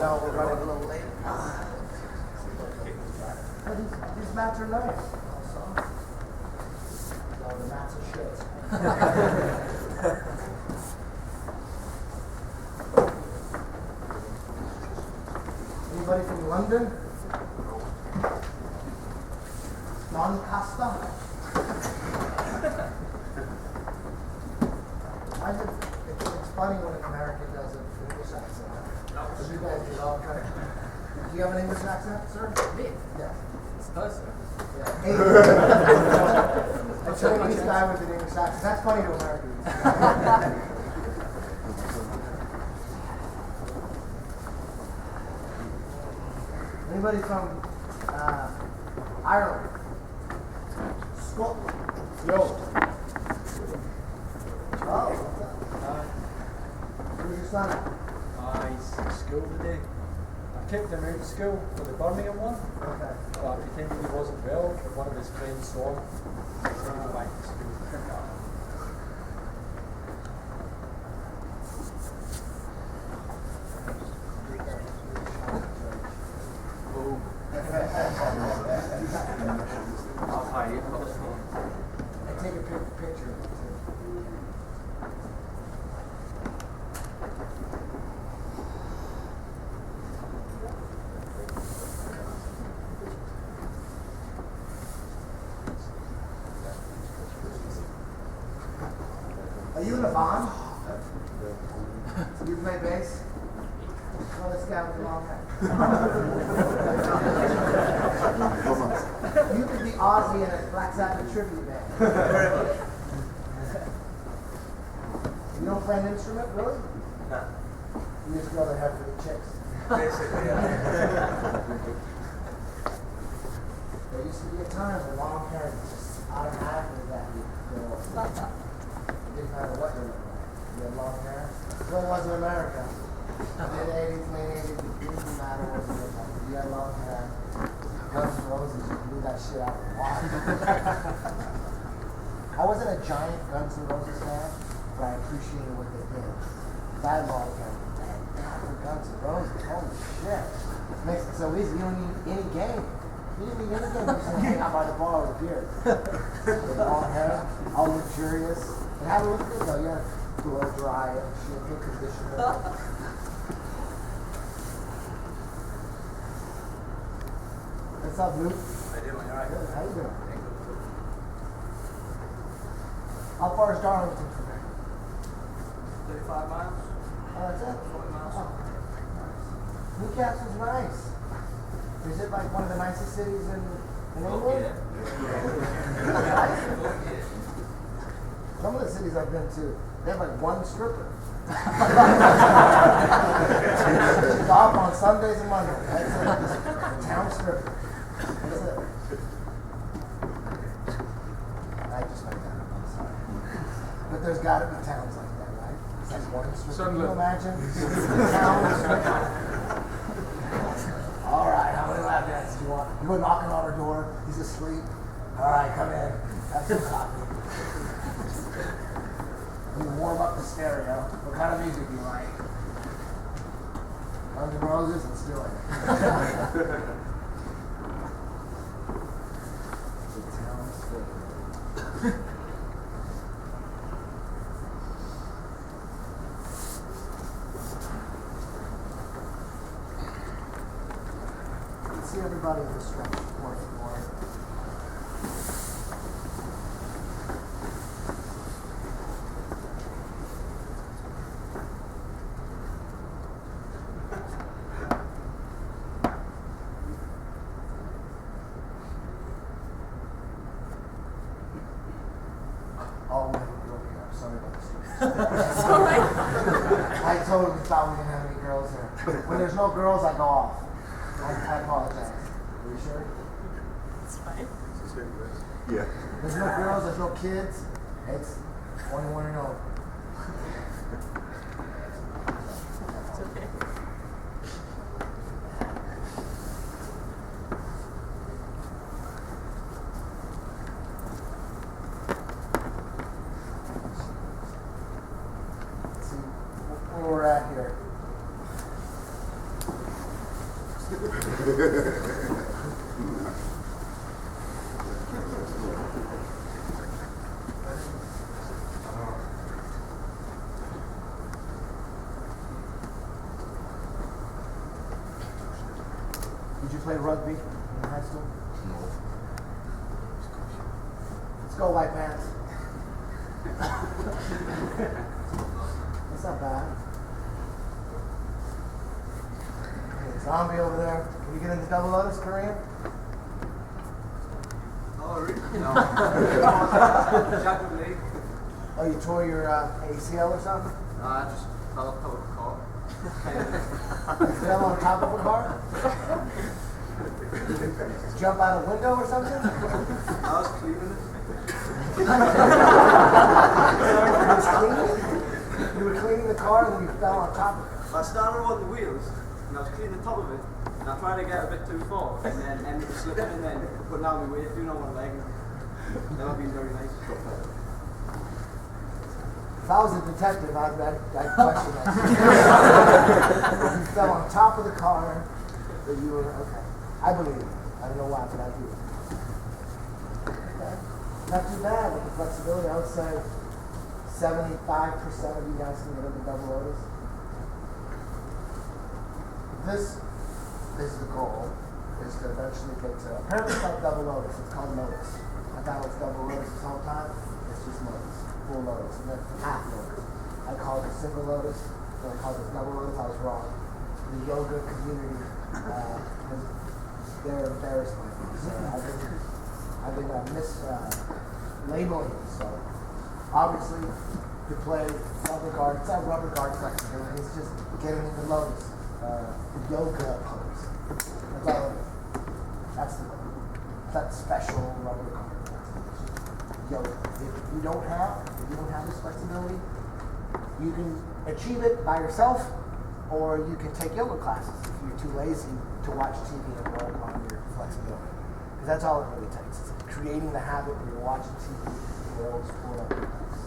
No, we're running a little late. These mats are nice. No, the mats are shit. Anybody from London? Newcastle? It's funny when an American does an English accent. So you guys get all kind of. Do you have an English accent, sir? Me? Yeah. It's does, sir. Yeah. A Chinese guy with an English accent. That's funny to Americans. Anybody from Ireland? Scotland? Yo. Oh. Where's your son at? He's in school today. I kicked him out of school for the Birmingham one, Okay. but pretending he wasn't well, and one of his friends saw him. So he said he'd go back to school. I'll hire you for this one. And take a picture of it too. Are you in a band? You play bass? Well, this guy with the long hair. You could be Ozzy in a Black Sabbath tribute band. You don't play an instrument, really? No. You just go to head for the chicks. Basically, yeah. There used to be a time when long hair was just automatically that you go. It didn't matter what you looked like. You had long hair. So it was in America. Mid-80s, late 80s, it didn't matter what you looked like. You had long hair. Guns N' Roses, you blew that shit out of the water. I wasn't a giant Guns N' Roses fan, but I appreciated what they did. That long hair. For Guns N' Roses, holy shit. It makes it so easy. You don't need any game. You didn't need any game. You just hang out by the bar with a beer. With long hair, all luxurious. It had to look good though. You had to blow dry and shit, good conditioner. What's up, Luke? I do, man. All right. Good. How you doing? How far is Darlington from here? 35 miles? Oh, that's it? 40 miles. Oh, nice. Newcastle's nice. Is it like one of the nicest cities in England? Some of the cities I've been to, they have like one stripper. She's off on Sundays and Mondays. That's it. Town stripper. That's it. I just made that up. I'm sorry. But there's got to be towns like that, right? It's like one stripper. Can you imagine? Town stripper. All right, how many lap dances do you want? You go knocking on her door. He's asleep. All right, come in. Have some coffee. You warm up the stereo. What kind of music do you like? Guns N' Roses? Let's do it. The town stripper. See everybody in the stretch fourth floor. Oh, we have a girl here. I'm sorry about the story. Sorry. I totally thought we didn't have any girls here. When there's no girls, I go off. I apologize. Are you sure? It's fine. Yeah. There's no girls, there's no kids. It's 21 and over. It's okay. See where we're at here. Did you play rugby in high school? No. Let's go, white pants. That's not bad. Hey, zombie over there. Can you get into double lotus, Korean? Oh, really? No. Jack with me. Oh, you tore your ACL or something? I just fell off top of the car. You fell on top of a car? Jump out a window or something? I was cleaning it. You were cleaning the car and then you fell on top of it. I started on the wheels and I was cleaning the top of it and I tried to get a bit too far and then ended up slipping and then putting out my weight, doing on my leg. That would be very nice. If I was a detective, I'd question that. You fell on top of the car, but you were, okay. I believe it. I don't know why, but I do. Okay. Not too bad with the flexibility. I would say 75% of you guys can get into double lotus. This is the goal, is to eventually get to, apparently it's not double lotus, it's called lotus. I thought it was double lotus this whole time. It's just lotus, full lotus, and then half lotus. I called it single lotus, and I called it double lotus. I was wrong. The yoga community, they're embarrassed by me. So I've been mislabeling it. So obviously, to play rubber guard, it's not rubber guard flexibility. It's just getting into lotus, yoga pose. That's all it is. That's the goal. That special rubber guard. Yoga. If you don't have this flexibility, you can achieve it by yourself, or you can take yoga classes if you're too lazy to watch TV and work on your flexibility. Because that's all it really takes. It's creating the habit when you're watching TV, you're able to pull up your legs.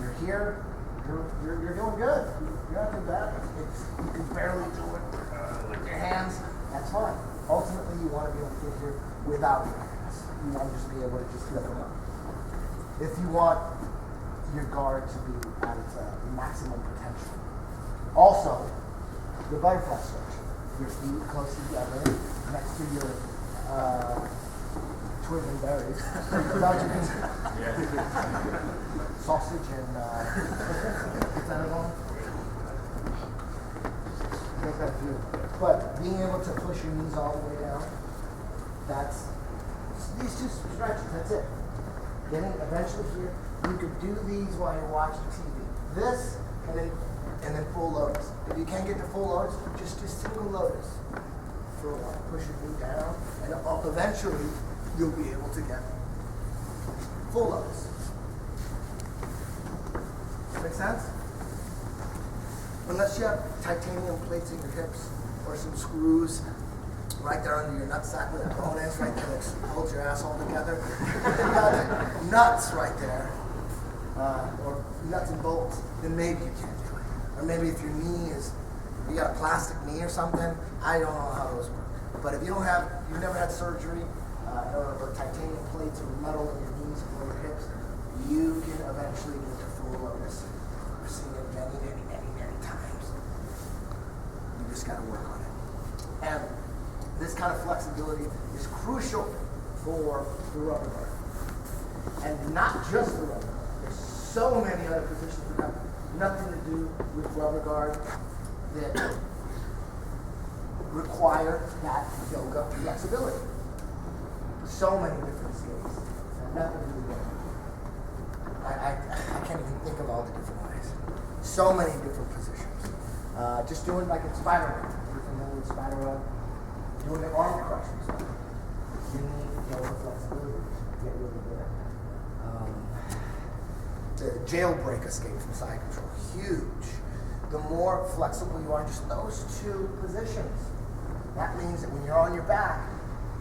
You're here, you're doing good. You're not too bad. You can barely do it with your hands. That's fine. Ultimately, you want to be able to get here without your hands. You want to just be able to just lift them up. If you want your guard to be at its maximum potential. Also, the butterfly stretch. Your feet close together, next to your twig and berries. Sausage and what's that one? Make that few. But being able to push your knees all the way down, that's these two stretches, that's it. Getting eventually here, you could do these while you're watching TV. This and then full lotus. If you can't get to full lotus, just do single lotus for a while. Push your knee down, and eventually you'll be able to get full lotus. Make sense? Unless you have titanium plates in your hips or some screws right there under your nutsack where that bone is, right there that holds your asshole together. You got nuts right there, or nuts and bolts, then maybe you can't do it. Or maybe if your knee is, you got a plastic knee or something, I don't know how those work. But if you don't have, you've never had surgery, or titanium plates or metal in your knees or your hips, you can eventually get to full lotus. I've seen it many times. You just got to work on it. And this kind of flexibility is crucial for the rubber guard. And not just the rubber guard. There's so many other positions that have nothing to do with rubber guard that require that yoga flexibility. So many different skills. And nothing to do with it. I can't even think of all the different ways. So many different positions. Just doing like in spider web. You're familiar with spider web? Doing the arm crushes. You need yoga flexibility to get really good at that. The jailbreak escape from side control. Huge. The more flexible you are, just those two positions. That means that when you're on your back,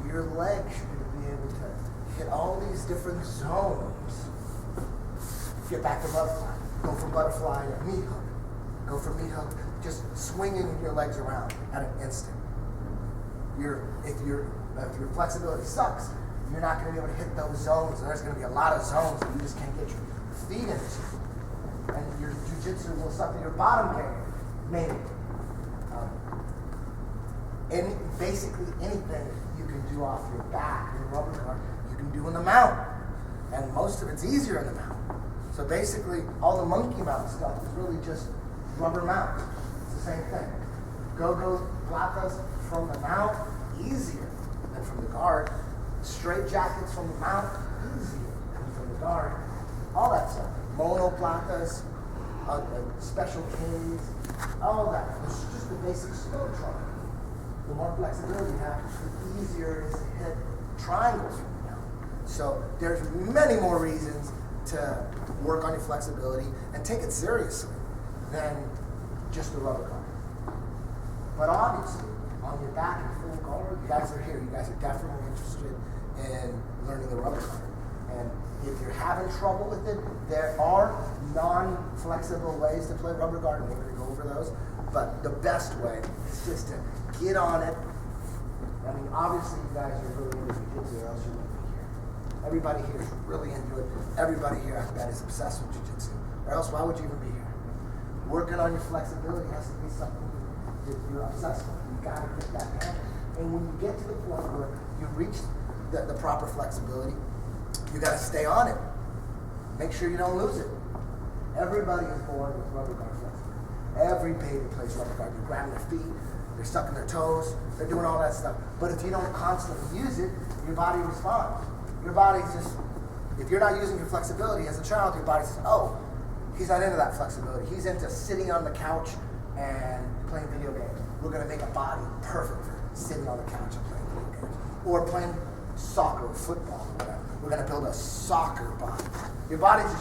your legs should be able to hit all these different zones. Get back to butterfly. Go from butterfly to knee hook. Go from knee hook, just swinging your legs around at an instant. If your flexibility sucks, you're not going to be able to hit those zones. There's going to be a lot of zones that you just can't get your feet into. And your jiu-jitsu will suck to your bottom game, maybe. Basically anything you can do off your back in rubber guard, you can do in the mount. And most of it's easier in the mount. So basically, all the monkey mount stuff is really just rubber mount. It's the same thing. Go-go platas from the mount, easier than from the guard. Straight jackets from the mount, easier than from the guard. All that stuff. Mono platas, special Ks, all that. It's just the basic skill triangle. The more flexibility you have, the easier it is to hit triangles from the mount. So there's many more reasons to work on your flexibility and take it seriously than just the rubber guard. But obviously, on your back in full guard, you guys are here. You guys are definitely interested in learning the rubber guard. And if you're having trouble with it, there are non-flexible ways to play rubber guard, and we're going to go over those. But the best way is just to get on it. I mean, obviously, you guys are really into jiu-jitsu, or else you wouldn't be here. Everybody here is really into it. Everybody here, I bet, is obsessed with jiu-jitsu, or else why would you even be here? Working on your flexibility has to be something that you're obsessed with. You got to get that down. And when you get to the point where you reach the proper flexibility, you got to stay on it. Make sure you don't lose it. Everybody is born with rubber guard flexibility. Every baby plays rubber guard. You're grabbing their feet, they're sucking their toes, they're doing all that stuff. But if you don't constantly use it, your body responds. Your body's just, if you're not using your flexibility as a child, your body says, oh, he's not into that flexibility. He's into sitting on the couch and playing video games. We're going to make a body perfect for sitting on the couch and playing video games. Or playing soccer or football or whatever. We're going to build a soccer body. Your body's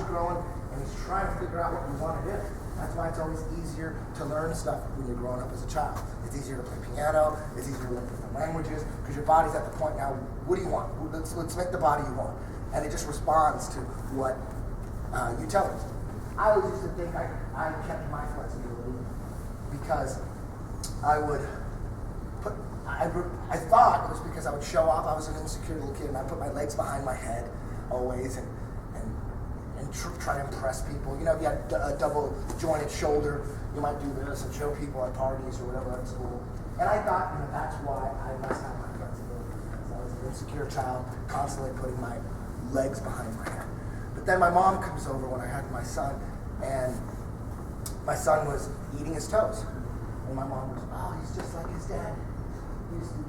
growing, and he's trying to figure out what you want to do. That's why it's always easier to learn stuff when you're growing up as a child. It's easier to play piano. It's easier to learn different languages because your body's at the point now. What do you want? Let's make the body you want, and it just responds to what you tell it. I always used to think I kept my flexibility because I would put. I thought it was because I would show off. I was an insecure little kid, and I put my legs behind my head always, and try to impress people. You know, if you had a double jointed shoulder, you might do this and show people at parties or whatever at school. And I thought, that's why I must have my flexibility, because I was an insecure child, constantly putting my legs behind my head. But then my mom comes over when I had my son, and my son was eating his toes. And my mom was, oh, he's just like his dad. He used to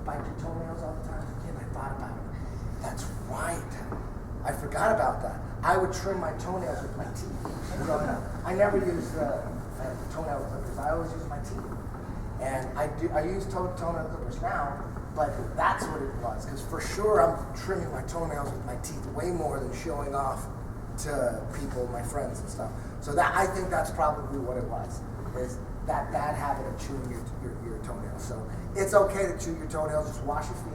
bite your toenails all the time as a kid. I thought about it. That's right. I forgot about that. I would trim my toenails with my teeth. I never used toenail clippers. I always used my teeth. And I use toenail clippers now, but that's what it was. Because for sure I'm trimming my toenails with my teeth way more than showing off to people, my friends and stuff. So I think that's probably what it was. Is that bad habit of chewing your toenails. So it's okay to chew your toenails, just wash your feet.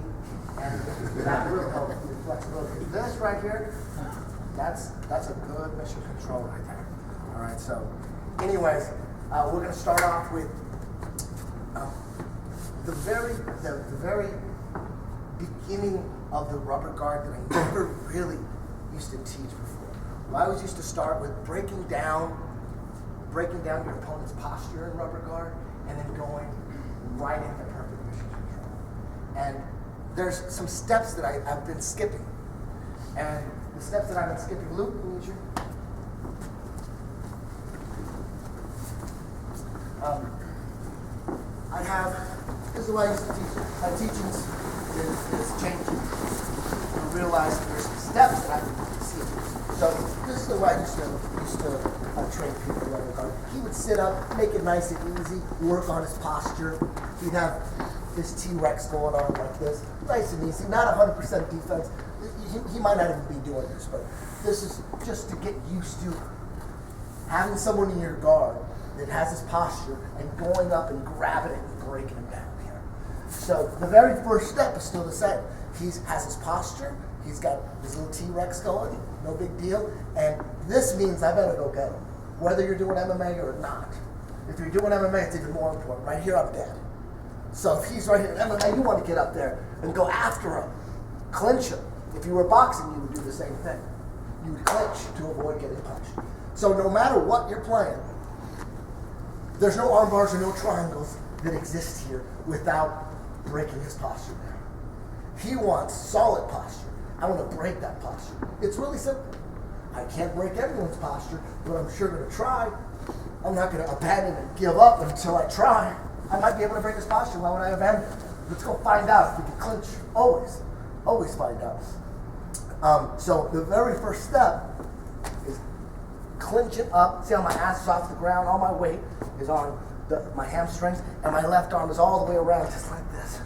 And that will help with your flexibility. This right here, that's a good mission control right there. All right, so anyways, we're going to start off with the very beginning of the rubber guard that I never really used to teach before. I always used to start with breaking down your opponent's posture in rubber guard and then going right into perfect mission control. And there's some steps that I've been skipping. And the steps that I've been skipping, Luke, we need you. This is the way I used to teach. My teaching is changing. I realize that there's some steps that I didn't see. So this is the way I used to train people in rubber guard. He would sit up, make it nice and easy, work on his posture. He'd have his T-Rex going on like this, nice and easy, not 100% defense. He might not even be doing this, but this is just to get used to having someone in your guard that has his posture and going up and grabbing it and breaking him down here. So the very first step is still the same. He has his posture, he's got his little T-Rex going, no big deal, and this means I better go get him. whether you're doing MMA or not. If you're doing MMA, it's even more important. Right here, I'm dead. So if he's right here in MMA, you want to get up there and go after him, clinch him. If you were boxing, you would do the same thing. You would clinch to avoid getting punched. So no matter what you're playing, there's no arm bars or no triangles that exist here without breaking his posture down. He wants solid posture. I want to break that posture. It's really simple. I can't break everyone's posture, but I'm sure going to try. I'm not going to abandon and give up until I try. I might be able to break his posture. Why would I abandon? Let's go find out if we can clinch. Always find out. So the very first step is clinching up. See how my ass is off the ground? All my weight is on my hamstrings, and my left arm is all the way around, just like this.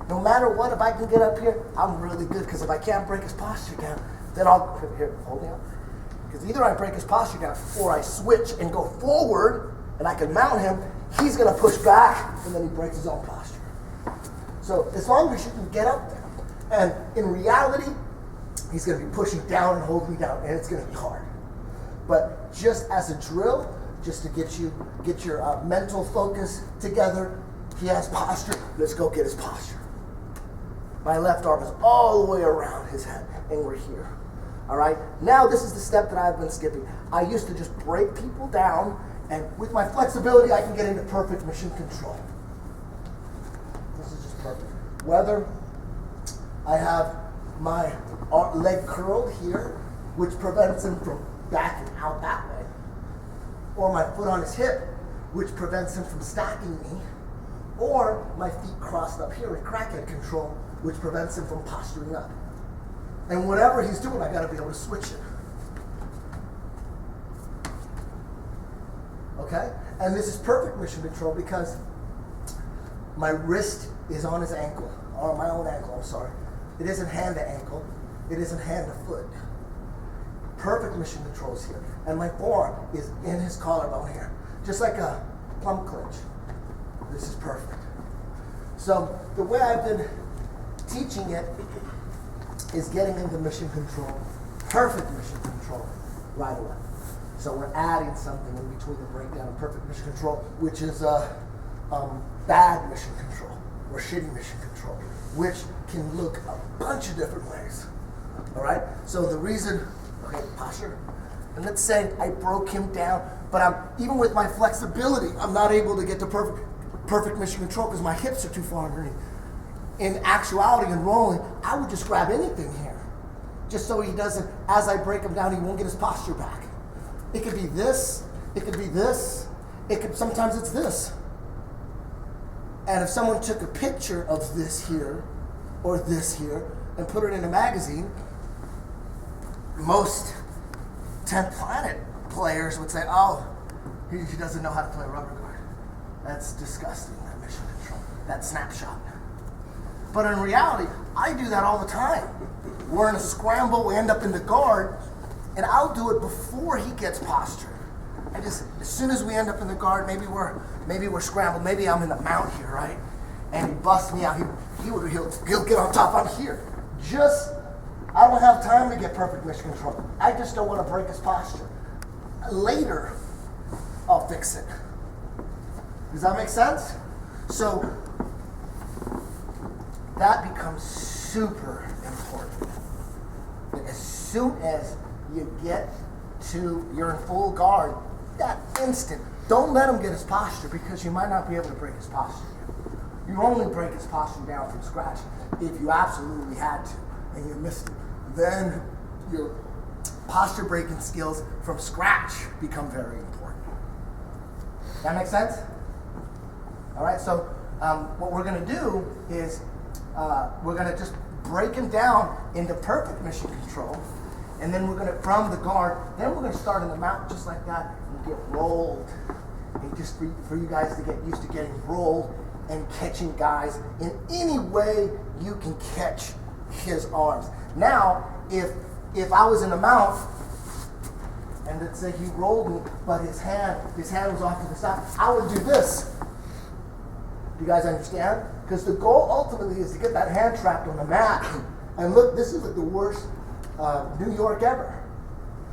No matter what, if I can get up here, I'm really good, because if I can't break his posture down, then I'll, here, hold me up. Because either I break his posture down, or I switch and go forward, and I can mount him, he's going to push back, and then he breaks his own posture. So as long as you can get up there, and in reality, he's going to be pushing down and holding me down, and it's going to be hard. But just as a drill, just to get your mental focus together, he has posture, let's go get his posture. My left arm is all the way around his head, and we're here. All right? Now this is the step that I've been skipping. I used to just break people down, and with my flexibility, I can get into perfect mission control. This is just perfect. Whether I have my leg curled here, which prevents him from backing out that way, or my foot on his hip, which prevents him from stacking me, or my feet crossed up here in crackhead control, which prevents him from posturing up. And whatever he's doing, I got to be able to switch it. Okay? And this is perfect mission control because my wrist is on his ankle, or my own ankle, I'm sorry. It isn't hand to ankle. It isn't hand to foot. Perfect mission controls here. And my forearm is in his collarbone here. Just like a plum clinch. This is perfect. So the way I've been teaching it is getting into mission control. Perfect mission control right away. So we're adding something in between the breakdown and perfect mission control, which is bad mission control or shitty mission control, which can look a bunch of different ways. All right? So the reason, okay, posture. And let's say I broke him down, but even with my flexibility, I'm not able to get to perfect mission control because my hips are too far underneath. In actuality and rolling, I would just grab anything here, just so he doesn't, as I break him down, he won't get his posture back. It could be this, it could be this, sometimes it's this. And if someone took a picture of this here, or this here, and put it in a magazine, most 10th Planet players would say, oh, he doesn't know how to play rubber guard. That's disgusting, that mission control, that snapshot. But in reality, I do that all the time. We're in a scramble, we end up in the guard, and I'll do it before he gets posture. As soon as we end up in the guard, maybe we're scrambled, maybe I'm in the mount here, right? And he busts me out, he'll get on top, I'm here. I don't have time to get perfect mission control. I just don't want to break his posture. Later, I'll fix it. Does that make sense? So, that becomes super important. As soon as you get you're in full guard, that instant, don't let him get his posture because you might not be able to break his posture down. You only break his posture down from scratch if you absolutely had to and you missed it. Then your posture breaking skills from scratch become very important. That make sense? All right, so what we're going to do is we're going to just break him down into perfect mission control, and then we're going to, from the guard, then we're going to start in the mount just like that and get rolled. And just for you guys to get used to getting rolled and catching guys in any way you can catch his arms. Now, if I was in the mount, and let's say he rolled me, but his hand was off to the side, I would do this. Do you guys understand? Because the goal ultimately is to get that hand trapped on the mat. And look, this is like the worst New York ever.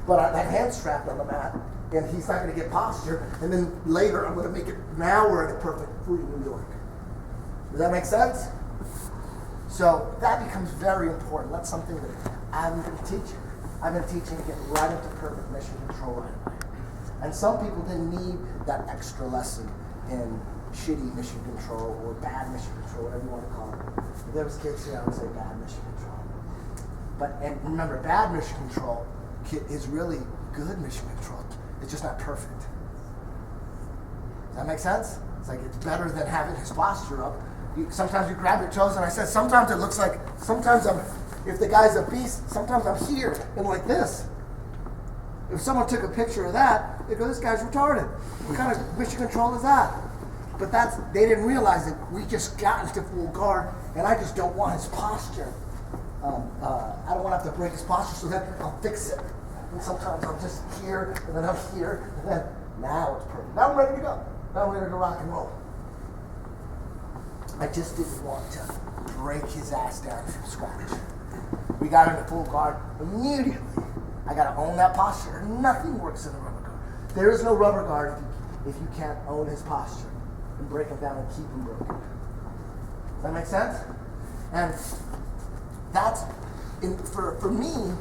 But that hand's trapped on the mat. and he's not going to get posture. And then later, I'm going to make it. Now we're at a perfect free New York. Does that make sense? So that becomes very important. That's something that I've been teaching. I've been teaching to get right into perfect mission control right away. And some people didn't need that extra lesson in shitty mission control or bad mission control, whatever you want to call it. If there was kids here, I would say bad mission control. And remember, bad mission control is really good mission control. It's just not perfect. Does that make sense? It's like it's better than having his posture up. Sometimes you grab your toes, and I said sometimes it looks like, if the guy's a beast, sometimes I'm here and like this. If someone took a picture of that, they go, this guy's retarded. What kind of mission control is that? But they didn't realize that we just got into full guard, and I just don't want his posture. I don't want to have to break his posture, so then I'll fix it. And sometimes I'm just here, and then I'm here, and then now it's perfect. Now I'm ready to go. Now I'm ready to rock and roll. I just didn't want to break his ass down from scratch. We got into full guard immediately. I got to own that posture. Nothing works in a rubber guard. There is no rubber guard if you can't own his posture and break him down and keep him broken. Does that make sense? And that's, for me,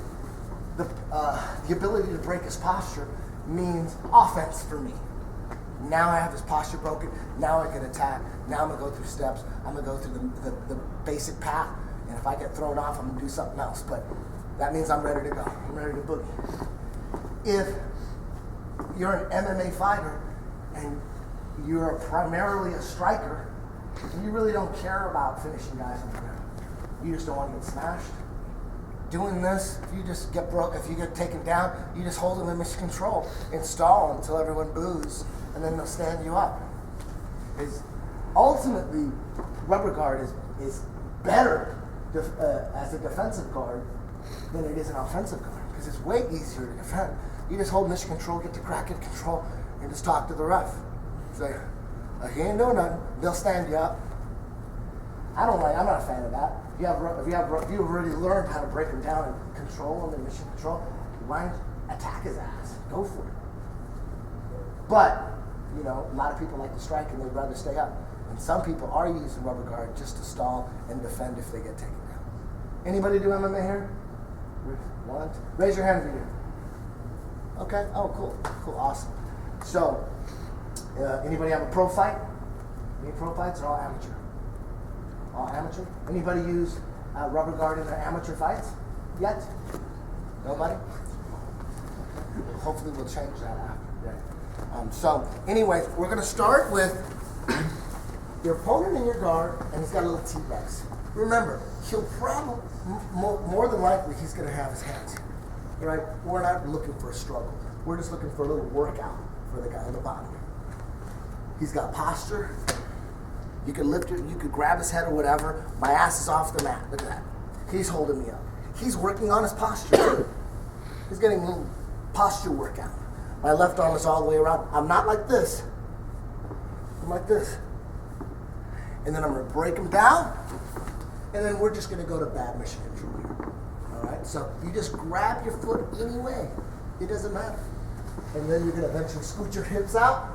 the ability to break his posture means offense for me. Now I have his posture broken. Now I can attack. Now I'm going to go through steps. I'm going to go through the basic path. And if I get thrown off, I'm going to do something else. But that means I'm ready to go. I'm ready to boogie. If you're an MMA fighter and you're primarily a striker, you really don't care about finishing guys on the ground. You just don't want to get smashed. Doing this, if you just get broke, if you get taken down, you just hold them in mission control and stall until everyone boos, and then they'll stand you up. Ultimately, rubber guard is better as a defensive guard than it is an offensive guard, because it's way easier to defend. You just hold mission control, get the crack in control, and just talk to the ref. Say, he ain't doing nothing. They'll stand you up. I'm not a fan of that. If you've already learned how to break them down and control them in mission control, why attack his ass? Go for it. But, a lot of people like to strike and they'd rather stay up. And some people are using rubber guard just to stall and defend if they get taken down. Anybody do MMA here? One, two. Raise your hand if you do. Okay. Oh, cool. Cool. Awesome. So, anybody have a pro fight? Any pro fights or all amateur? All amateur? Anybody use rubber guard in their amateur fights yet? Nobody? Hopefully we'll change that after. So, anyways, we're going to start with your opponent in your guard, and he's got a little T-Rex. Remember, he'll probably, more than likely, he's going to have his hands here. Right? We're not looking for a struggle. We're just looking for a little workout for the guy on the bottom. He's got posture. You can lift it, you could grab his head or whatever. My ass is off the mat. Look at that. He's holding me up. He's working on his posture too. He's getting a little posture workout. My left arm is all the way around. I'm not like this. I'm like this. And then I'm going to break him down. And then we're just going to go to bad mission control here. All right? So you just grab your foot anyway. It doesn't matter. And then you're going to eventually scoot your hips out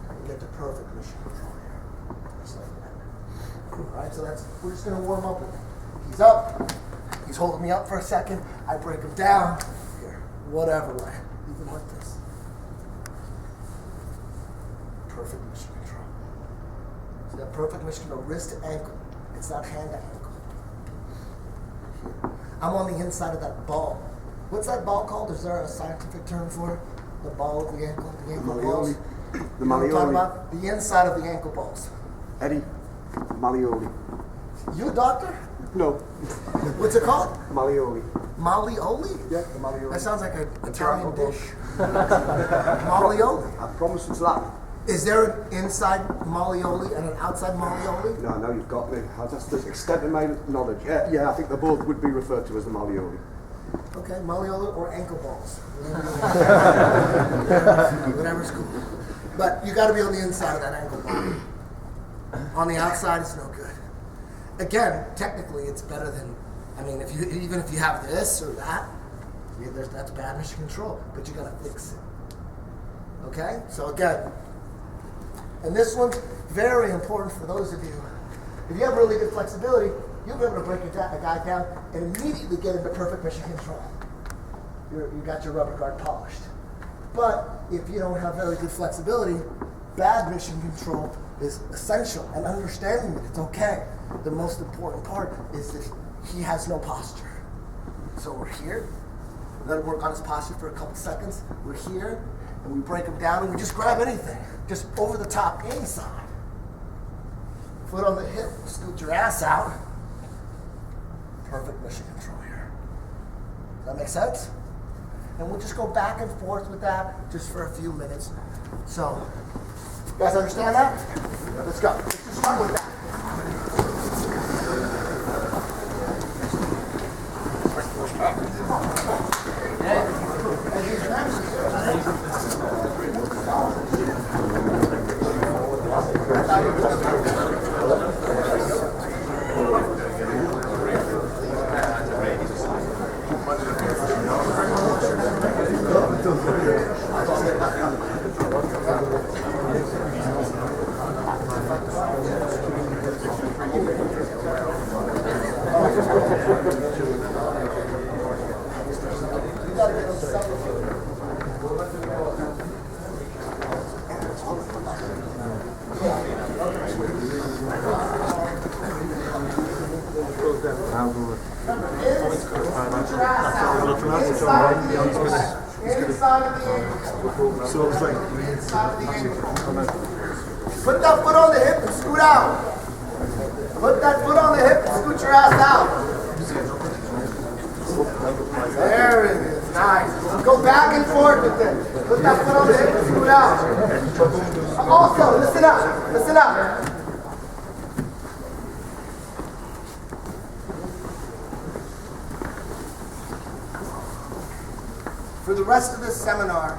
and get to perfect mission control here. Just like that. All right? So we're just going to warm up with him. He's up. He's holding me up for a second. I break him down. Here. Whatever way. Even like this. Perfect mission control. So that perfect mission control, wrist to ankle. It's not hand to ankle. Here. I'm on the inside of that ball. What's that ball called? Is there a scientific term for it? The ball of the ankle balls? The malleoli. About the inside of the ankle balls. Eddie, malleoli. You a doctor? No. What's it called? Malleoli. Malleoli? Yeah, the malleoli. That sounds like an Italian dish. Malleoli. I promise it's that. Is there an inside malleoli and an outside malleoli? No, you've got me. That's the extent of my knowledge. Yeah, I think they both would be referred to as the malleoli. Okay, malleoli or ankle balls. Whatever's cool. But you got to be on the inside of that ankle ball. On the outside, it's no good. Again, technically, it's better than. Even if you have this or that, that's bad mission control. But you got to fix it. Okay? So again, and this one's very important for those of you. If you have really good flexibility, you'll be able to break a guy down and immediately get into perfect mission control. You got your rubber guard polished. But if you don't have very good flexibility, bad mission control is essential, and understanding that it's okay. The most important part is that he has no posture. So we're here, let him work on his posture for a couple seconds. We're here, and we break him down, and we just grab anything, just over the top, inside. Foot on the hip, scoot your ass out. Perfect mission control here. Does that make sense? And we'll just go back and forth with that just for a few minutes. So, you guys understand that? Let's go. Let's just start with that. Put that foot on the hip and scoot out. Put that foot on the hip and scoot your ass out. There it is. Nice. Go back and forth with it. Put that foot on the hip and scoot out. Also, listen up. Listen up. For the rest of this seminar,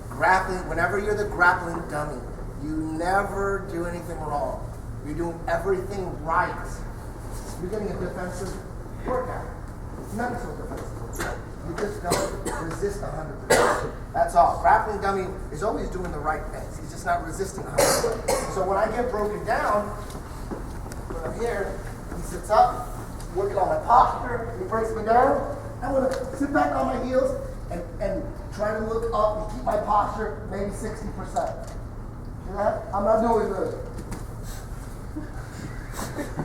grappling, whenever you're the grappling dummy, you never do anything wrong. You're doing everything right. You're getting a defensive workout. Mental defensive workout. You just don't resist 100%. That's all. Grappling dummy is always doing the right things. He's just not resisting 100%. So when I get broken down, when I'm here, he sits up, working on my posture, he breaks me down. I'm going to sit back on my heels and try to look up and keep my posture maybe 60%. See that? I'm not doing good.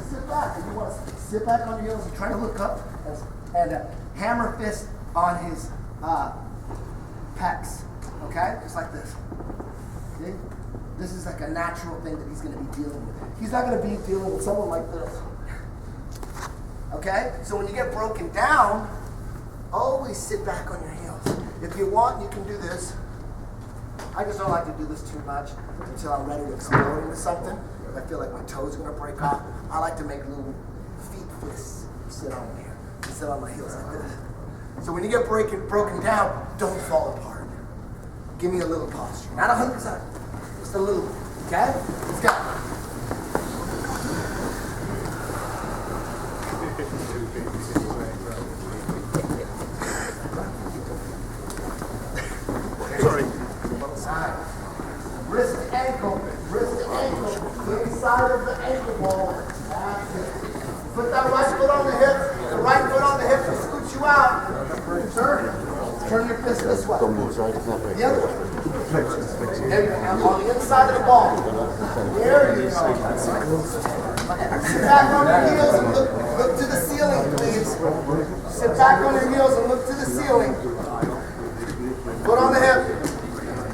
Sit back. And you want to sit back on your heels and try to look up and hammer fist on his pecs. Okay? Just like this. See? This is like a natural thing that he's going to be dealing with. He's not going to be dealing with someone like this. Okay? So when you get broken down, always sit back on your heels. If you want, you can do this. I just don't like to do this too much until I'm ready to explode into something. If I feel like my toes are going to break off, I like to make little feet fists sit on here. Sit on my heels like this. So when you get broken down, don't fall apart. Give me a little posture. Not 100%. Just a little. Okay? Let's go. Wrist to ankle, inside of the ankle ball. That's it. Put that right foot on the hip, the right foot on the hip to scoot you out. Turn your fist this way. The other way. There you go. On the inside of the ball. There you go. Sit back on your heels and look to the ceiling, please. Sit back on your heels and look to the ceiling. Foot on the hip.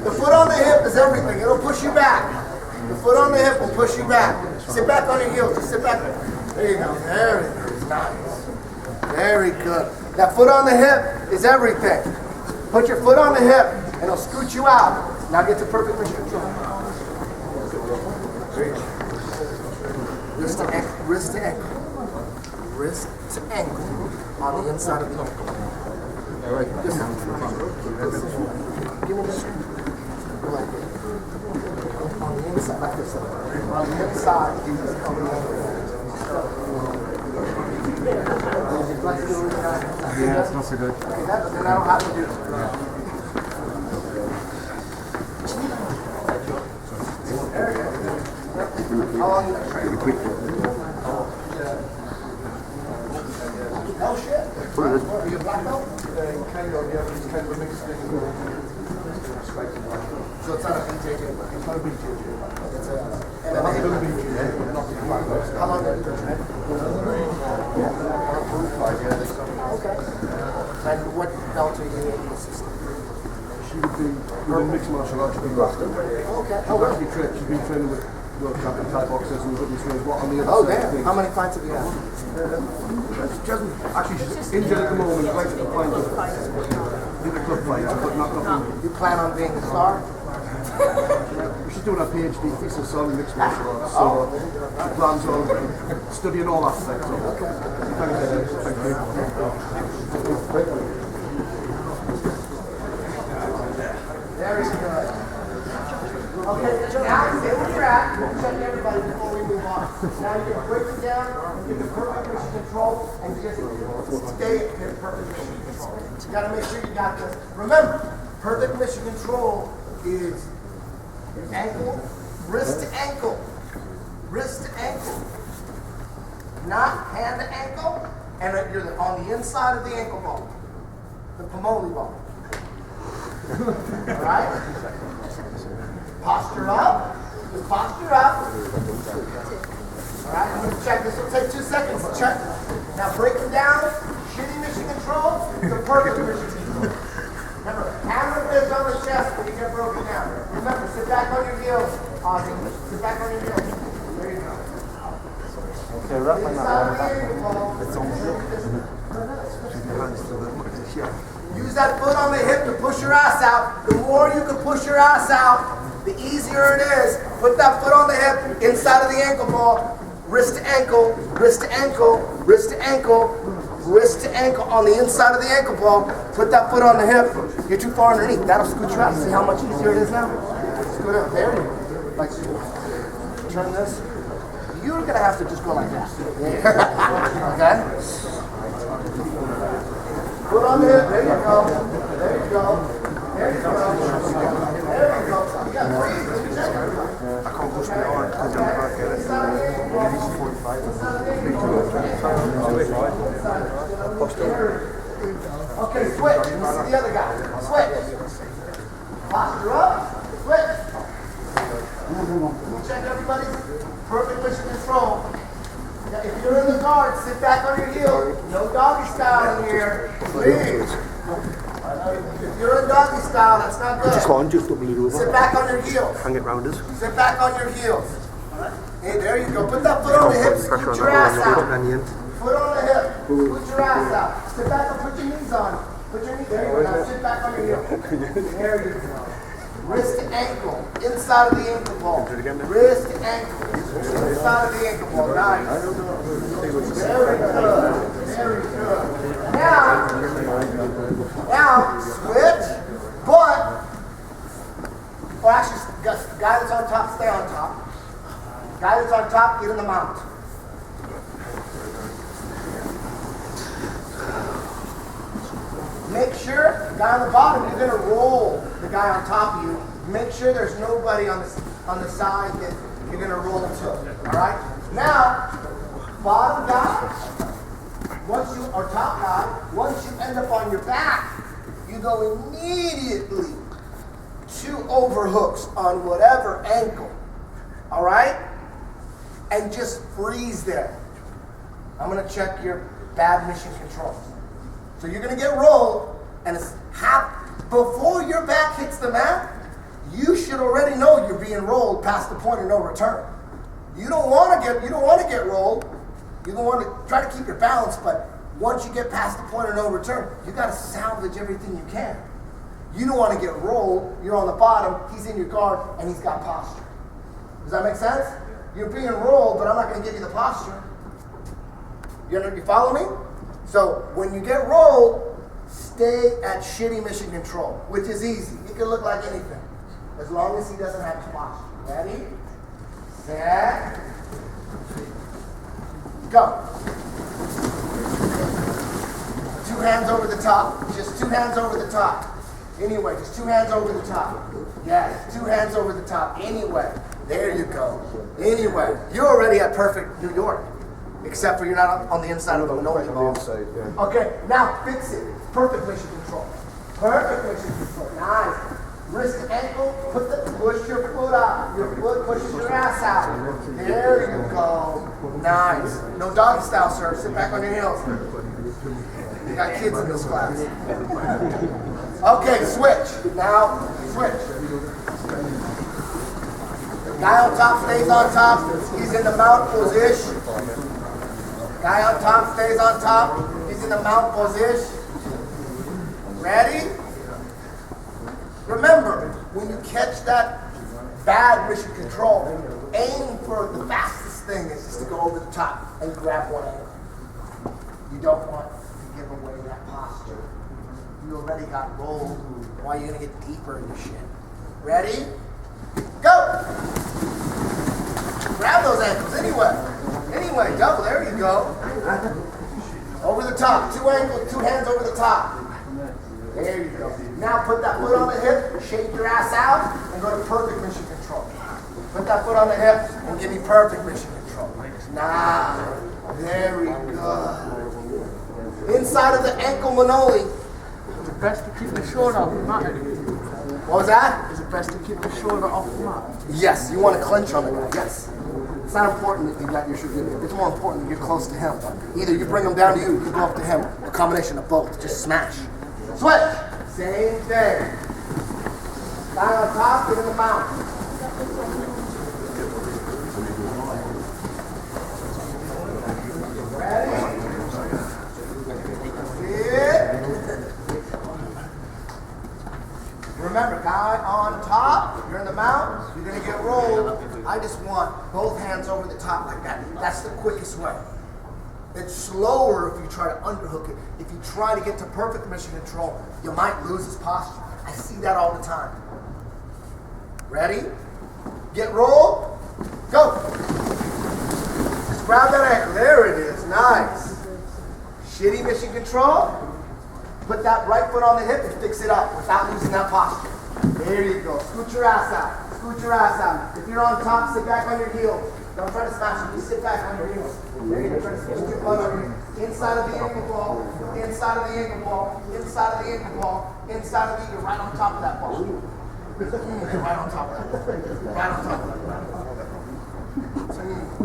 The foot on the hip is everything. It'll push you back. The foot on the hip will push you back. Sit back on your heels. Just sit back. There you go. There it is. Nice. Very good. That foot on the hip is everything. Put your foot on the hip and it'll scoot you out. Now get to perfect wrist control. Wrist to ankle. Wrist to ankle. Wrist to ankle on the inside of the ankle. All right. Give me this. Like on the inside, like this. On the inside, yeah, it's not so good. Okay, then I don't have to do it. How long you Oh shit. Are you a black belt? Kind of, yeah, but it's kind of a mixed thing. So it's not a BJJ. It's not a big deal. It's a Not MMA. going to be not a black belt. How long have you been training? Okay. And what belt are you in? She would be within mixed martial arts. She'd be black belt. Okay. She's been training with world champion Thai boxers and witness with what on the Oh, other side of damn. things. How many fights have you had? Actually, she's injured at the moment. I'd like to find her in the club fight, but not nothing. You plan on being a star? She's doing her PhD thesis on mixed martial arts, so she plans on studying all aspects of it. Thank you. Very good. Okay, now stay where you're at. We'll check everybody before we move on. Now you're going to break it down, get the perfect mission control, and just stay in perfect mission control. You got to make sure you got this. Remember, perfect mission control is ankle, wrist to ankle, wrist to ankle, not hand to ankle, and you're on the inside of the ankle ball, the pomoli ball. All right? Posture up. Just posture up. All right, I'm going to check. This will take 2 seconds to check. Now break them down. Shitty mission control to perfect mission control. Remember, hammer fist on the chest when you get broken down. Remember, sit back on your heels. Ozzy. Sit back on your heels. There you go. Okay, wrap my Use that foot on the hip to push your ass out. The more you can push your ass out, the easier it is. Put that foot on the hip, inside of the ankle ball, wrist to ankle, wrist to ankle, wrist to ankle, wrist to ankle on the inside of the ankle ball. Put that foot on the hip. You're too far underneath. That'll scoot you out. See how much easier it is now? Scoot out. There you go. Like, turn this. You're going to have to just go like that. Okay? Foot on the hip. There you go. There you go. There you go. There you go. You got three. I can't push my arm because I'm back at it. He's 45. Okay, switch. Let me see the other guy. Switch. Posture up. Switch. We'll check everybody's perfect mission control. Now, if you're in the guard, sit back on your heels. No doggy style in here. Please. If you're in doggy style, that's not good. Just one, just double it over. Sit back on your heels. Hang it round us. Sit back on your heels. Hey, there you go. Put that foot on the hip. Scoot your ass out. Foot on the hip. Scoot your ass out. Sit back and put your knees on. Put your knees. There you go. Now sit back on your heels. There you go. Wrist to ankle. Inside of the ankle ball. Wrist to ankle. Inside of the ankle ball. Nice. Very good. Very good. Now switch. But, or actually, guy that's on top, stay on top. Guy that's on top, get in the mount. Make sure the guy on the bottom, you're going to roll the guy on top of you. Make sure there's nobody on the side that you're going to roll to. All right? Now, bottom guy, or top guy, once you end up on your back, you go immediately 2 overhooks on whatever ankle. All right? And just freeze there. I'm going to check your bad mission control. So you're going to get rolled, and it's before your back hits the mat, you should already know you're being rolled past the point of no return. You don't want to get rolled. You don't want to try to keep your balance, but once you get past the point of no return, you got to salvage everything you can. You don't want to get rolled. You're on the bottom. He's in your guard, and he's got posture. Does that make sense? You're being rolled, but I'm not going to give you the posture. You follow me? So when you get rolled, stay at shitty mission control, which is easy. It can look like anything, as long as he doesn't have his posture. Ready? Set. Go. 2 hands over the top. Just 2 hands over the top. Anyway, just 2 hands over the top. Yes, 2 hands over the top. Anyway, there you go. Anyway, you're already at perfect New York. Except for you're not on the inside of the Back Manoli on ball. the inside, yeah. Okay, now fix it. Perfect mission control. Perfect mission control. Nice. Wrist and ankle, push your foot up. Your foot pushes your ass out. There you go. Nice. No doggy style, sir. Sit back on your heels. You got kids in this class. Okay, switch. Now, switch. Guy on top stays on top. He's in the mount position. Guy on top stays on top. He's in the mount position. Ready? Remember, when you catch that bad mission control, aim for the fastest thing is just to go over the top and grab one ankle. You don't want to give away that posture. You already got rolled. Why are you going to get deeper in your shit? Ready? Go! Grab those ankles anyway. Anyway, double. There you go. Over the top. 2 ankles, 2 hands over the top. There you go. Now put that foot on the hip, shake your ass out, and go to perfect mission control. Put that foot on the hip and give me perfect mission control. Nah. Very good. Inside of the ankle Manoli. Is it best to keep the shoulder off the mat? What was that? Is it best to keep the shoulder off the mat? Yes, you want to clench on the guy. Yes. It's not important that you got your shoe. It's more important that you're close to him. Either you bring him down to you, you go up to him. A combination of both. Just smash. Switch. Same thing. Guy on top, get in the mount. Ready? Sit. Remember, guy on top, you're in the mount, you're gonna get rolled. I just want both hands over the top like that. That's the quickest way. It's slower if you try to underhook it. If you try to get to perfect mission control, you might lose his posture. I see that all the time. Ready? Get rolled. Go. Just grab that ankle. There it is. Nice. Shitty mission control. Put that right foot on the hip and fix it up without losing that posture. There you go. Scoot your ass out. Scoot your ass out. If you're on top, sit back on your heels. Don't try to smash it. Just sit back on your heels. There you go. Try to scoot your butt on your heels. Inside of the ankle ball. Inside of the ankle ball. Inside of the ankle ball. Inside of the, you're right on top of that ball. You're right on top of that. Right on top of that.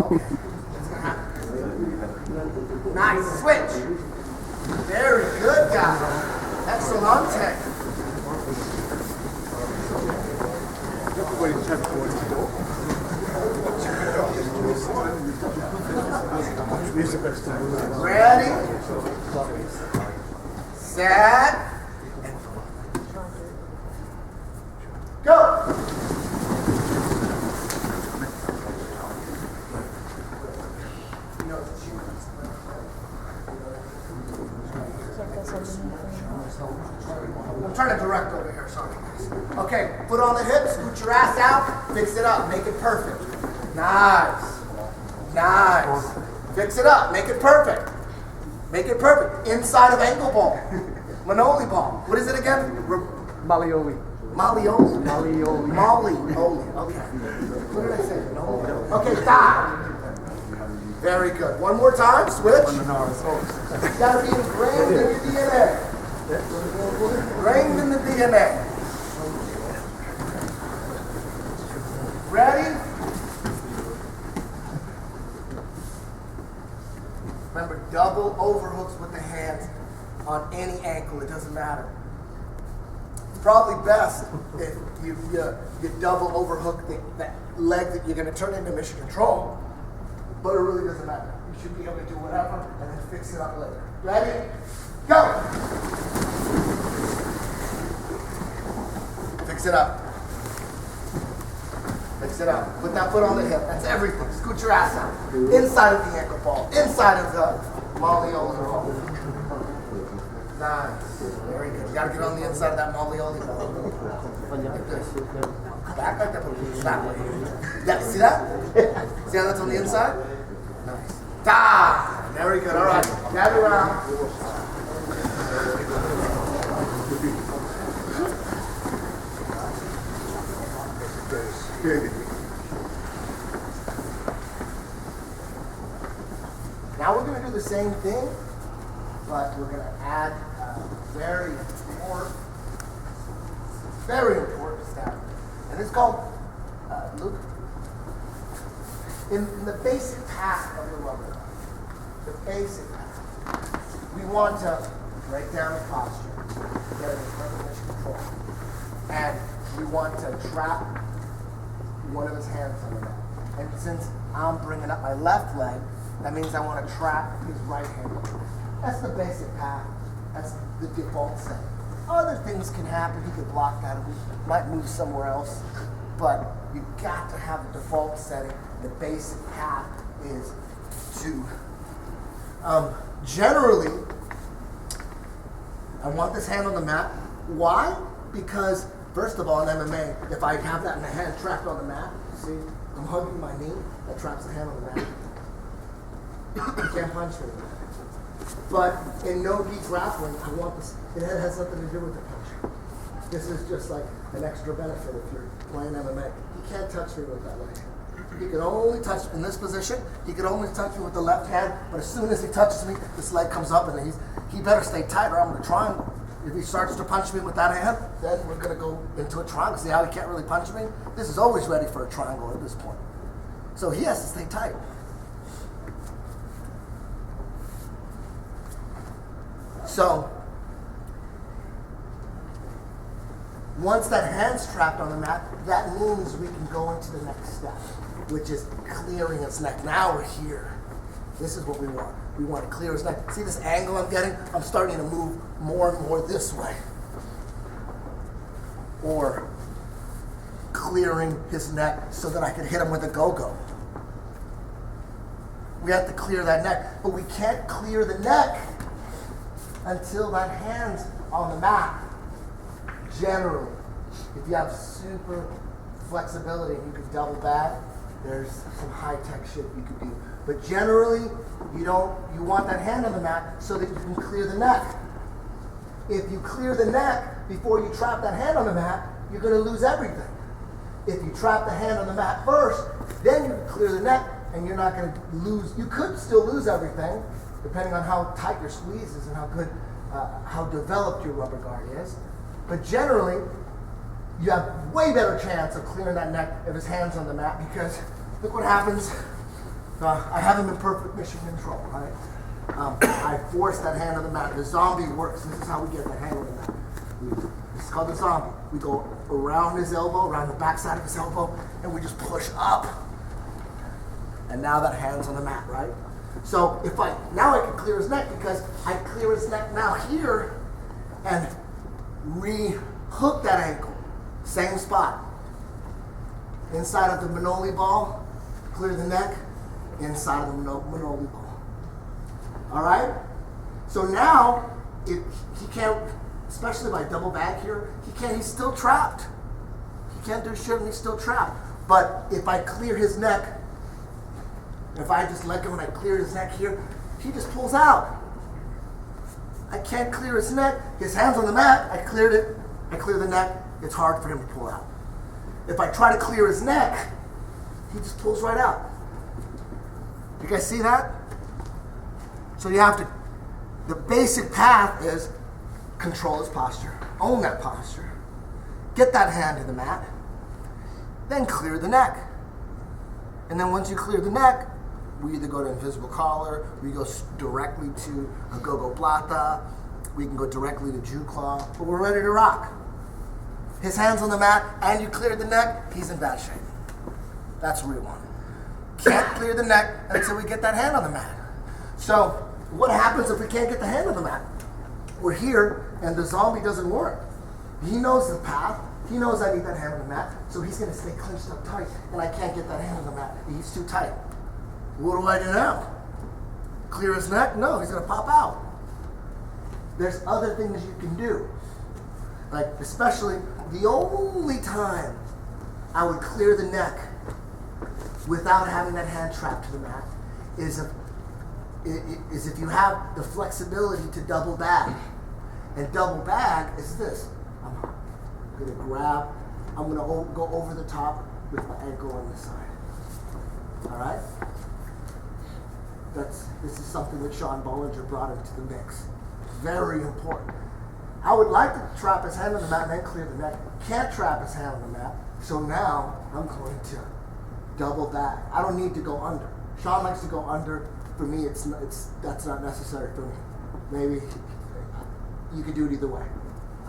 Okay. It's gonna happen. Nice. Switch. Very good, guys. Excellent. Ready? Set. Go. I'm trying to direct over here, sorry guys. Okay, foot on the hip, scoot your ass out, fix it up, make it perfect. Nice. Nice. Fix it up, make it perfect. Make it perfect. Inside of ankle ball. Manoli ball. What is it again? Malioli. Malioli. Malioli. Malioli. Okay. What did I say? Manoli. Okay, stop. Very good. One more time, switch. It's got to be ingrained in your DNA. Ingrained in the DNA. Ready? Remember, double overhooks with the hands on any ankle. It doesn't matter. It's probably best if you double overhook that leg that you're going to turn into mission control. But it really doesn't matter. You should be able to do whatever and then fix it up later. Ready? Go! Fix it up. Fix it up. Put that foot on the hip. That's everything. Scoot your ass out. Inside of the ankle ball. Inside of the Malioli ball. Nice. Very good. You gotta get on the inside of that Malioli ball. Like this. Back like that. That way. Yeah, see that? See how that's on the inside? Nice. Da! Very good. All right. Gather around. Now we're going to do the same thing, but we're going to add very important step. And it's called, Luke, in the basic path of the rubber guard, the basic path, we want to break down the posture, get it in perfect control. And we want to trap one of his hands on the mat. And since I'm bringing up my left leg, that means I want to trap his right hand. That's the basic path. That's the default setting. Other things can happen. He could block that. We might move somewhere else. But you've got to have the default setting. The basic path is to, generally, I want this hand on the mat. Why? Because, first of all, in MMA, if I have that in the hand trapped on the mat, see, I'm hugging my knee, that traps the hand on the mat. You can't punch me with that. But in no-gi grappling, I want this, it has nothing to do with the punch. This is just like an extra benefit if you're playing MMA. He can't touch me with that right hand. He can only touch, in this position, he can only touch me with the left hand, but as soon as he touches me, this leg comes up and he better stay tight or I'm going to triangle. If he starts to punch me with that hand, then we're going to go into a triangle. See how he can't really punch me? This is always ready for a triangle at this point. So he has to stay tight. So, once that hand's trapped on the mat, that means we can go into the next step, which is clearing his neck. Now we're here. This is what we want. We want to clear his neck. See this angle I'm getting? I'm starting to move more and more this way. Or clearing his neck so that I can hit him with a go-go. We have to clear that neck, but we can't clear the neck until that hand's on the mat. Generally, if you have super flexibility and you can double back, there's some high-tech shit you could do. But generally, you want that hand on the mat so that you can clear the neck. If you clear the neck before you trap that hand on the mat, you're going to lose everything. If you trap the hand on the mat first, then you can clear the neck and you're not going to lose. You could still lose everything, depending on how tight your squeeze is and how good, how developed your rubber guard is. But generally, you have way better chance of clearing that neck if his hand's on the mat because look what happens. I have him in perfect mission control, right? I force that hand on the mat. The zombie works. This is how we get the hand on the mat. This is called the zombie. We go around his elbow, around the backside of his elbow, and we just push up. And now that hand's on the mat, right? So now I can clear his neck because I clear his neck now here and re-hook that ankle. Same spot. Inside of the Manoli ball, clear the neck, inside of the Manoli ball. All right? So now, if he can't, especially by double back here, he's still trapped. He can't do shit and he's still trapped. But if I clear his neck, if I just let go and I clear his neck here, he just pulls out. I can't clear his neck. His hand's on the mat. I cleared it. I clear the neck. It's hard for him to pull out. If I try to clear his neck, he just pulls right out. You guys see that? So you have to, the basic path is control his posture. Own that posture. Get that hand to the mat. Then clear the neck. And then once you clear the neck, we either go to invisible collar, we go directly to a go-go blata, we can go directly to Jew claw, but we're ready to rock. His hand's on the mat, and you cleared the neck, he's in bad shape. That's what we want. Can't clear the neck until we get that hand on the mat. So, what happens if we can't get the hand on the mat? We're here, and the zombie doesn't work. He knows the path. He knows I need that hand on the mat, so he's going to stay clenched up tight, and I can't get that hand on the mat. He's too tight. What do I do now? Clear his neck? No, he's going to pop out. There's other things you can do. Like, especially, the only time I would clear the neck without having that hand trapped to the mat is if you have the flexibility to double bag. And double bag is this. I'm going to grab, I'm going to go over the top with my ankle on this side. All right? This is something that Sean Bollinger brought into the mix. Very important. I would like to trap his hand on the mat and then clear the neck. Can't trap his hand on the mat, so now I'm going to double bag. I don't need to go under. Sean likes to go under. For me, that's not necessary for me. Maybe you could do it either way.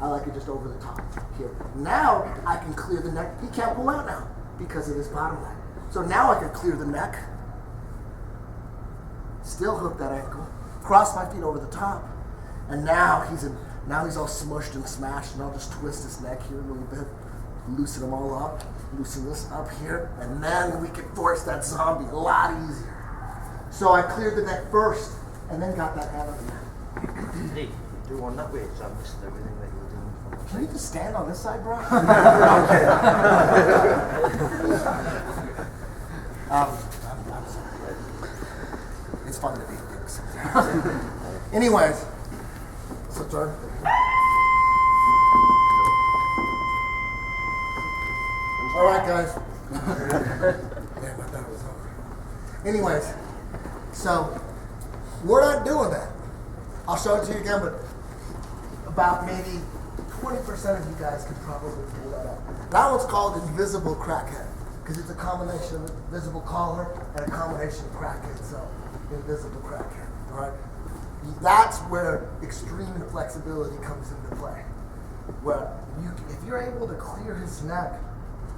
I like it just over the top here. Now I can clear the neck. He can't pull out now because of his bottom leg. So now I can clear the neck. Still hook that ankle. Cross my feet over the top. And now he's all smushed and smashed, and I'll just twist his neck here a little bit, loosen them all up, loosen this up here, and then we can force that zombie a lot easier. So I cleared the neck first, and then got that hand on the mat. Hey, do one that way, so I missed everything that you were doing. Can you just stand on this side, bro? I'm sorry. It's fun to be here sometimes. Anyways, so turn. All right, guys. Damn, I thought it was over. Anyways, so we're not doing that. I'll show it to you again, but about maybe 20% of you guys can probably pull that up. That one's called invisible crackhead because it's a combination of invisible collar and a combination of crackhead. So invisible crackhead. All right. That's where extreme flexibility comes into play. Where if you're able to clear his neck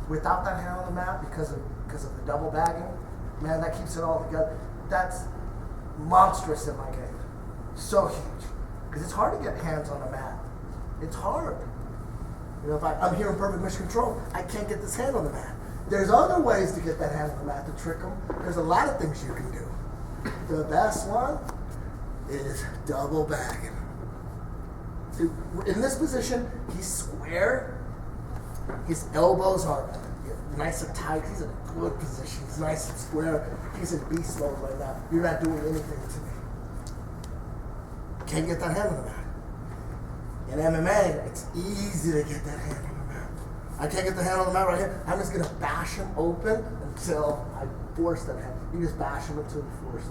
without that hand on the mat because of the double bagging, man, that keeps it all together. That's monstrous in my game. So huge. Because it's hard to get hands on a mat. It's hard. You know, if I'm here in perfect mission control, I can't get this hand on the mat. There's other ways to get that hand on the mat to trick him. There's a lot of things you can do. The best one is double bagging. See, in this position, he's square. His elbows are nice and tight. He's in a good position. He's nice and square. He's in beast mode right now. You're not doing anything to me. Can't get that hand on the mat. In MMA, it's easy to get that hand on the mat. I can't get the hand on the mat right here. I'm just gonna bash him open until I force that hand. You just bash him until you force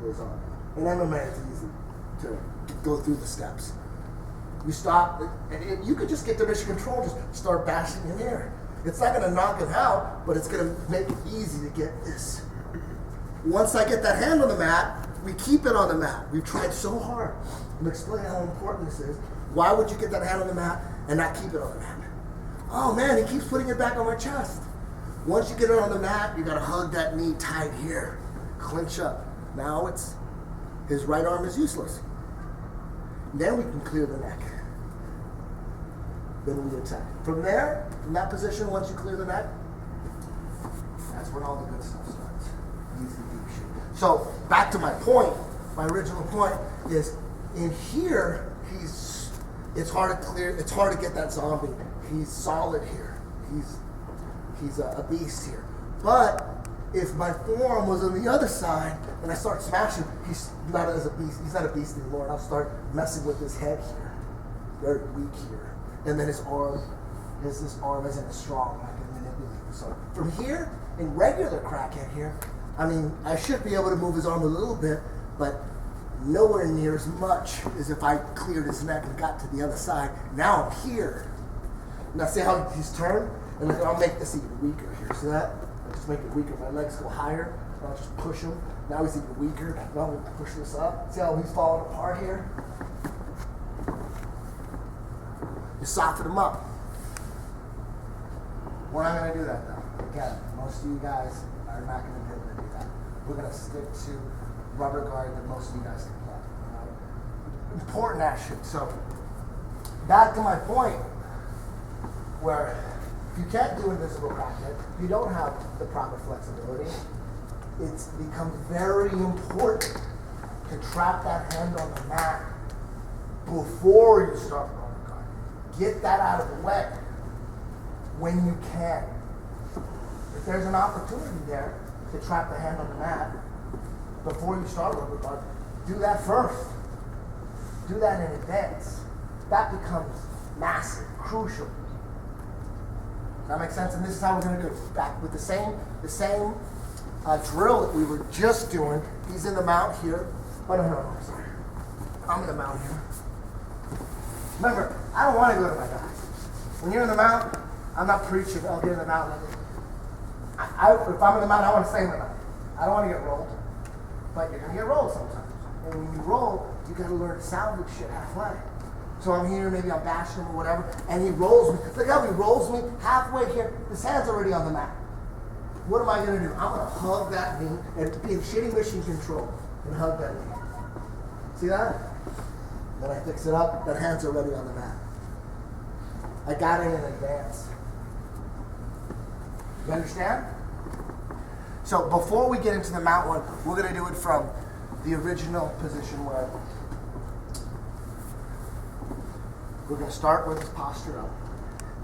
his arm. In MMA, it's easy to go through the steps. You stop, and you could just get to mission control, just start bashing him here. It's not gonna knock him out, but it's gonna make it easy to get this. Once I get that hand on the mat, we keep it on the mat. We've tried so hard. I'm explaining how important this is. Why would you get that hand on the mat and not keep it on the mat? Oh man, he keeps putting it back on my chest. Once you get it on the mat, you gotta hug that knee tight here. Clinch up. Now his right arm is useless. Then we can clear the neck. Then we attack. From there, from that position, once you clear the neck, that's when all the good stuff starts. Easy deep shoot. So back to my point, my original point is in here, it's hard to clear, it's hard to get that zombie. He's solid here. He's a beast here. But if my forearm was on the other side and I start smashing, he's not a beast anymore. I'll start messing with his head here. Very weak here. And then his arm isn't as strong. I can manipulate. So from here, in regular crackhead here, I mean, I should be able to move his arm a little bit, but nowhere near as much as if I cleared his neck and got to the other side. Now I'm here. Now see how he's turned? And look, I'll make this even weaker here. See that? I'll just make it weaker. My legs go higher. And I'll just push him. Now he's even weaker. Now we'll push this up. See how he's falling apart here? You soften him up. We're not going to do that though. Again, most of you guys are not going to be able to do that. We're going to stick to rubber guard that most of you guys can play. Right? Important action. So back to my point, where if you can't do invisible crackhead, you don't have the proper flexibility. It's become very important to trap that hand on the mat before you start rubber guard. Get that out of the way when you can. If there's an opportunity there to trap the hand on the mat before you start rubber guard, do that first. Do that in advance. That becomes massive, crucial. Does that make sense? And this is how we're going to do it. Back with the same drill that we were just doing. He's in the mount here. Oh, no, sorry. I'm in the mount here. Remember, I don't want to go to my guy. When you're in the mount, I'm not preaching. I'll get in the mount. If I'm in the mount, I want to stay in the mount. I don't want to get rolled. But you're going to get rolled sometimes. And when you roll, you got to learn to salvage shit halfway. So I'm here, maybe I'm bashing him or whatever, and he rolls me. Look how he rolls me halfway here. His hand's already on the mat. What am I going to do? I'm going to hug that knee and be in shitty mission control and hug that knee. See that? Then I fix it up. That hand's already on the mat. I got it in advance. You understand? So before we get into the mount one, we're going to do it from the original position where we're going to start with his posture up.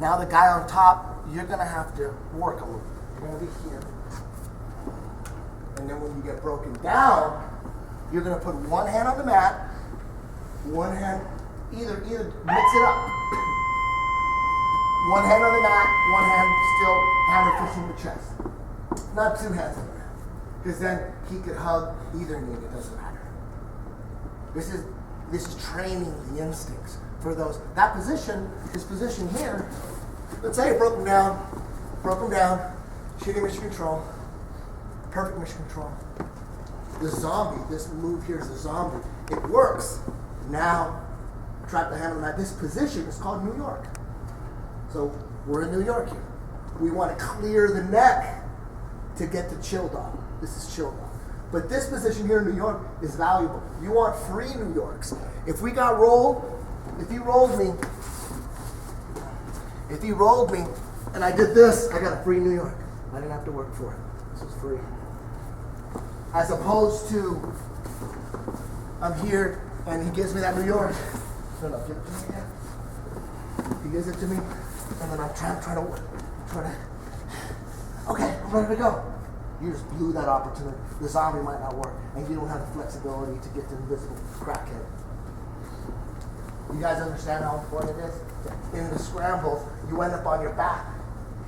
Now the guy on top, you're going to have to work a little. You're going to be here. And then when you get broken down, you're going to put one hand on the mat, one hand, either mix it up. One hand on the mat, one hand still hammer fishing the chest. Not two hands on the mat. Because then he could hug either knee, it doesn't matter. This is training the instincts for those. That position, his position here, let's say it broke him down, shitty mission control, perfect mission control. The zombie, this move here is a zombie. It works. Now, trap the hand on that. This position is called New York. So we're in New York here. We want to clear the neck to get to chill dog. This is chill dog. But this position here in New York is valuable. You want free New Yorks. If we got rolled, if he rolled me, and I did this, I got a free New York. I didn't have to work for it. This was free. As opposed to, I'm here, and he gives me that New York. No, give it to me again. He gives it to me, and then I'm trying to. Okay, I'm ready to go. You just blew that opportunity. The zombie might not work, and you don't have the flexibility to get to the invisible crackhead. You guys understand how important it is? In the scrambles, you end up on your back.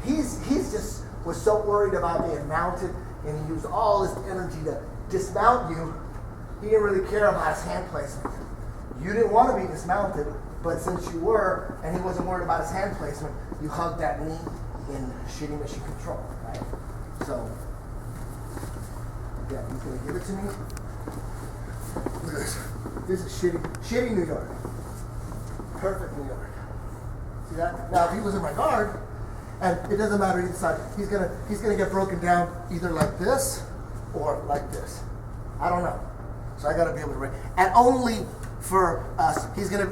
He's just was so worried about being mounted, and he used all his energy to dismount you. He didn't really care about his hand placement. You didn't want to be dismounted, but since you were, and he wasn't worried about his hand placement, you hugged that knee in shitty mission control, right? So, yeah, he's gonna give it to me. Look at this. This is shitty New York. Perfect New York. See that? Now, if he was in my guard, and it doesn't matter either side, he's gonna get broken down either like this or like this. I don't know. So I gotta be able to read. And only for us, it's gonna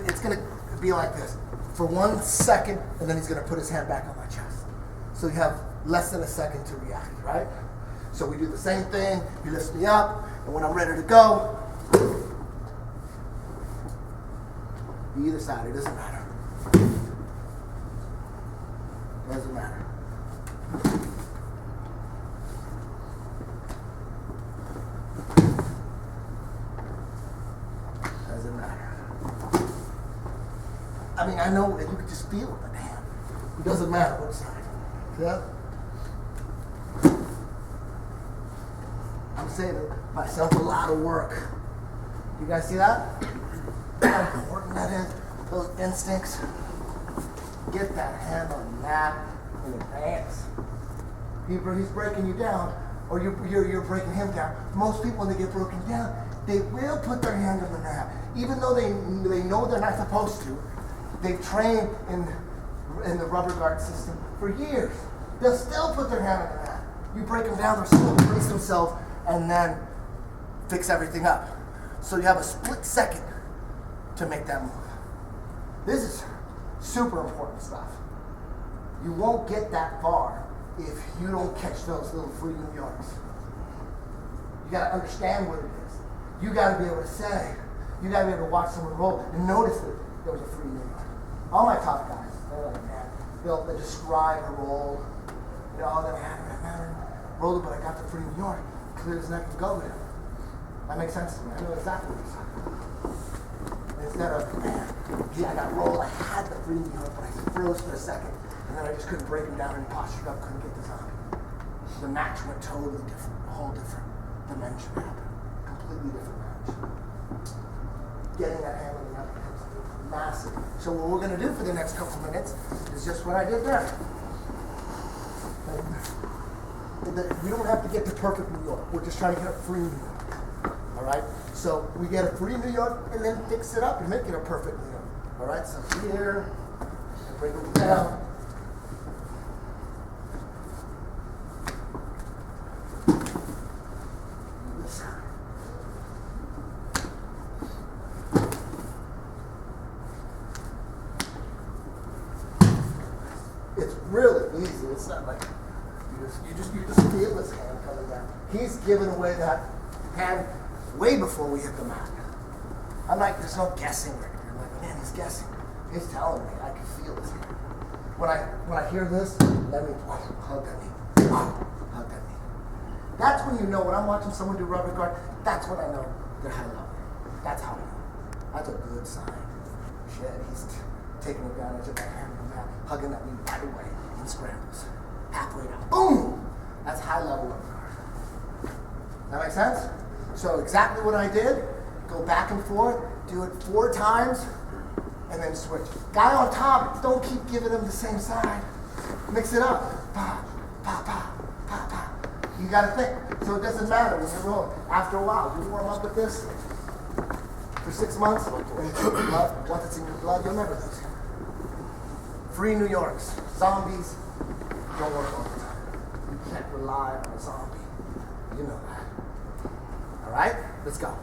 be like this for 1 second, and then he's gonna put his hand back on my chest. So you have less than a second to react, right? So we do the same thing. He lifts me up, and when I'm ready to go, either side, it doesn't matter. Doesn't matter. Doesn't matter. I mean, I know that you can just feel it, but damn, it doesn't matter what side. Yeah? I'm saving myself a lot of work. You guys see that? How important that is? Those instincts. Get that hand on the mat in advance. He's breaking you down, or you're breaking him down. Most people, when they get broken down, they will put their hand on the mat, even though they know they're not supposed to. They've trained in the rubber guard system for years. They'll still put their hand on the mat. You break them down, they'll still brace themselves and then fix everything up. So you have a split second to make that move. This is super important stuff. You won't get that far if you don't catch those little free New Yorks. You gotta understand what it is. You gotta be able to say, you gotta be able to watch someone roll and notice that there was a free New York. All my top guys, they're like, man, they'll describe a roll. You know, then I rolled it, but I got the free New York. Clear his neck and go with it. That makes sense to me. I know exactly what he's talking about. Instead of, man, gee, I got rolled, I had the free New York, but I froze for a second. And then I just couldn't break him down and postured up, couldn't get the zombie. The match went totally different, a whole different dimension happened. Completely different match. Getting that hand on the net becomes massive. So what we're gonna do for the next couple minutes is just what I did there. We don't have to get to perfect New York. We're just trying to get a free New York. All right? So we get a free New York and then fix it up and make it a perfect New York. All right? So here, and bring it down. It's really easy. It's not like you just feel his hand coming down. He's giving away that hand way before we hit the mat. I'm like, there's no guessing right here. I'm like, man, he's guessing. He's telling me. I can feel his hand. When I hear this, let me hug that knee. Hug that knee. That's when you know. When I'm watching someone do rubber guard, that's when I know they're high level. That's how I know. That's a good sign. Shit, he's taking advantage of that hand on the mat, hugging that knee right away in scrambles. Halfway down. Boom! That's high level rubber guard. That make sense? So exactly what I did, go back and forth, do it 4 times, and then switch. Guy on top, don't keep giving him the same side. Mix it up. Pa, pa, pa, pa, pa. You gotta think. So it doesn't matter when you're rolling. After a while, you warm up with this for 6 months, and it's in your blood. Once it's in your blood, you'll never lose him. Free New Yorks. Zombies don't work all the time. You can't rely on a zombie. You know that. All right? Let's go.